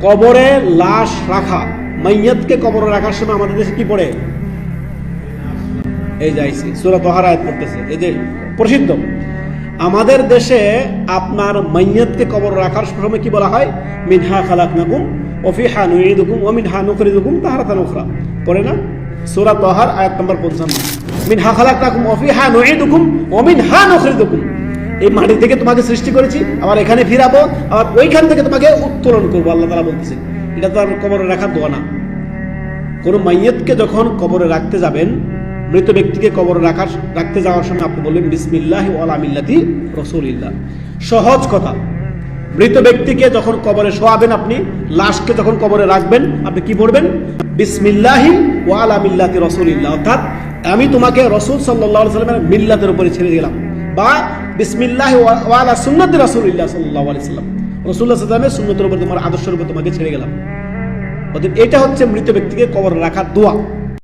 কবরে লাশ রাখা, মাইয়াতকে কবরে রাখার সময় আমাদের দেশে কি পড়ে? এই যাইছি সূরা তাহার আয়াত পড়তেছে, এই যে প্রসিদ্ধ আমাদের দেশে আপনার মাইয়াতকে কবর রাখার সময় কি বলা হয়? মিনহা খালাকনাকুম ওয়া ফিহা নুঈদুকুম ওয়া মিনহা নুখরিজুকুম তাহারাতান উখরা, পড়ে না? সূরা তাহার আয়াত নম্বর 55। মিনহা খালাকনাকুম ওয়া ফিহা নুঈদুকুম ওয়া মিনহা নুখরিজুকুম, এই মাটি থেকে তোমাকে সৃষ্টি করেছি, আবার এখানে ফিরাবো, আবার ওইখান থেকে তোমাকে উত্তোলন করবো, আল্লাহ তাআলা বলতেছেন। এটা তো আর কবরে রাখার দোয়া না। কোন মাইয়াতকে যখন কবরে রাখতে যাবেন, মৃত ব্যক্তিকে কবরে রাখতে যাওয়ার সময় আপনি বলবেন বিসমিল্লাহি ওয়া আলা মিল্লাতি রাসূলিল্লাহ। সহজ কথা, মৃত ব্যক্তিকে যখন কবরে শোয়াবেন, আপনি লাশকে যখন কবরে রাখবেন, আপনি কি পড়বেন? বিসমিল্লাহি ওয়া আলা মিল্লাতি রাসূলিল্লাহ, অর্থাৎ আমি তোমাকে রাসূল সাল্লাল্লাহু আলাইহি ওয়াসাল্লামের মিল্লাতের উপরে ছেড়ে দিলাম, বা বিসমিল্লাহি ওয়া আলা সুন্নতি রাসূলিল্লাহ সাল্লাল্লাহু আলাইহি ওয়াসাল্লাম, রাসূলুল্লাহ সাল্লাল্লাহু আলাইহি ওয়াসাল্লামের সুন্নতের উপর, তোমার আদর্শের উপর তোমাকে ছেড়ে গেলাম। অতএব এটা হচ্ছে মৃত ব্যক্তিকে কবরে রাখার দোয়া।